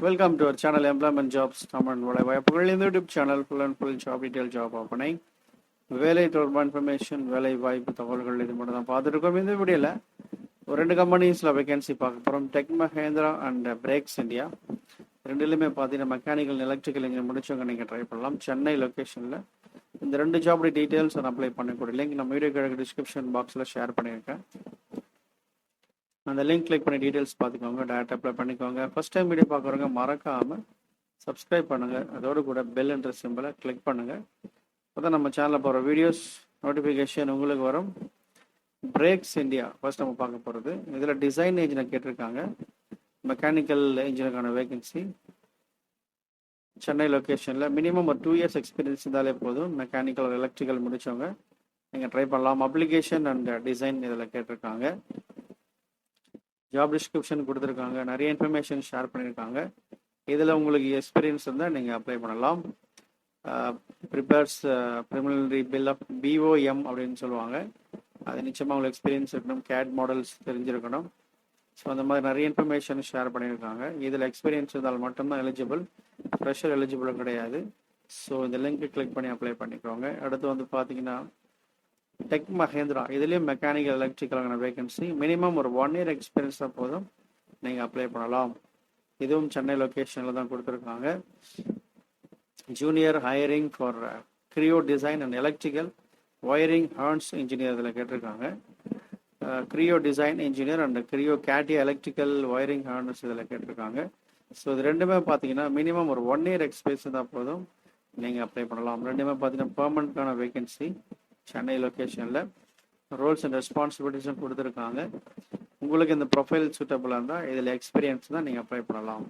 Welcome to our channel Employment Jobs Common வாய்ப்புகள். இந்த YouTube channel full and full job detail job opening வேலை தொடர்பான information வேலை வாய்ப்பு தகவல்கள் இது மட்டும் தான் பார்த்துருக்கோம். இந்த வீடியோவில் ஒரு 2 கம்பெனிஸில் வேகன்சி பார்க்க போகிறோம். Tech Mahindra and brakes India ரெண்டுலேயுமே பார்த்தீங்கன்னா மெக்கானிக்கல் எலக்ட்ரிக்கல் இன்ஜினியர் முடிச்சவங்க நீங்கள் ட்ரை பண்ணலாம். சென்னை லொக்கேஷனில் இந்த 2 ஜாபுடைய டீட்டெயில்ஸ் நான் அப்ளை பண்ணக்கூடிய லிங்க் நம்ம வீடியோ கிழக்கு டிஸ்கிரிப்ஷன் பாக்ஸில் ஷேர் பண்ணியிருக்கேன். அந்த லிங்க் கிளிக் பண்ணி டீட்டெயில்ஸ் பார்த்துக்கோங்க, டேரக்ட் அப்ளை பண்ணிக்கோங்க. ஃபர்ஸ்ட் டைம் வீடியோ பார்க்குறவங்க மறக்காமல் சப்ஸ்கிரைப் பண்ணுங்கள், அதோடு கூட பெல் என்ற சிம்பிளை கிளிக் பண்ணுங்கள். அப்போ தான் நம்ம சேனலில் போகிற வீடியோஸ் நோட்டிஃபிகேஷன் உங்களுக்கு வரும். பிரேக்ஸ் இந்தியா ஃபர்ஸ்ட் நம்ம பார்க்க போகிறது. இதில் டிசைன் இன்ஜினியர் கேட்டிருக்காங்க. மெக்கானிக்கல் இன்ஜினியருக்கான வேகன்சி சென்னை லொக்கேஷனில் மினிமம் ஒரு 2 இயர்ஸ் எக்ஸ்பீரியன்ஸ் இருந்தாலே போதும். மெக்கானிக்கல் எலக்ட்ரிக்கல் முடித்தவங்க நீங்கள் ட்ரை பண்ணலாம். அப்ளிகேஷன் அண்ட் டிசைன் இதில் கேட்டிருக்காங்க. ஜாப் டிஸ்கிரிப்ஷன் கொடுத்துருக்காங்க, நிறைய இன்ஃபர்மேஷன் ஷேர் பண்ணியிருக்காங்க. இதில் உங்களுக்கு எக்ஸ்பீரியன்ஸ் இருந்தால் நீங்கள் அப்ளை பண்ணலாம். Prepares preliminary bill of BOM அப்படின்னு சொல்லுவாங்க. அது நிச்சயமாக உங்களுக்கு எக்ஸ்பீரியன்ஸ் இருக்கணும், கேட் மாடல்ஸ் தெரிஞ்சிருக்கணும். ஸோ அந்த மாதிரி நிறைய இன்ஃபர்மேஷன் ஷேர் பண்ணியிருக்காங்க. இதில் எக்ஸ்பீரியன்ஸ் இருந்தால் மட்டும்தான் எலிஜிபிள், ஃப்ரெஷர் எலிஜிபிள் கிடையாது. ஸோ இந்த லிங்க்கு கிளிக் பண்ணி அப்ளை பண்ணிக்கோங்க. அடுத்து வந்து பார்த்தீங்கன்னா டெக் மஹேந்திரா இதுலேயும் மெக்கானிக்கல் எலக்ட்ரிக்கலான வேகன்சி மினிமம் ஒரு 1 இயர் எக்ஸ்பீரியன்ஸ் தான் போதும், நீங்கள் அப்ளை பண்ணலாம். இதுவும் சென்னை லொக்கேஷனில் தான் கொடுத்துருக்காங்க. Junior hiring for கிரியோ design and electrical wiring horns engineer இதில் கேட்டிருக்காங்க. கிரியோ டிசைன் இன்ஜினியர் அண்ட் கிரியோ கேட்டியா எலக்ட்ரிக்கல் ஒயரிங் ஹார்னஸ் இதில் கேட்டிருக்காங்க. ஸோ இது ரெண்டுமே பார்த்தீங்கன்னா மினிமம் ஒரு 1 இயர் எக்ஸ்பீரியன்ஸ் தான் போதும், நீங்கள் அப்ளை பண்ணலாம். ரெண்டுமே பார்த்தீங்கன்னா பெர்மனண்ட்டான வேகன்சி சென்னை லொக்கேஷனில். ரோல்ஸ் அண்ட் ரெஸ்பான்சிபிலிட்டிஸும் கொடுத்துருக்காங்க. உங்களுக்கு இந்த ப்ரொஃபைல் சூட்டபுளாக இருந்தால் இதில் எக்ஸ்பீரியன்ஸ் தான் நீங்கள் அப்ளை பண்ணலாம்.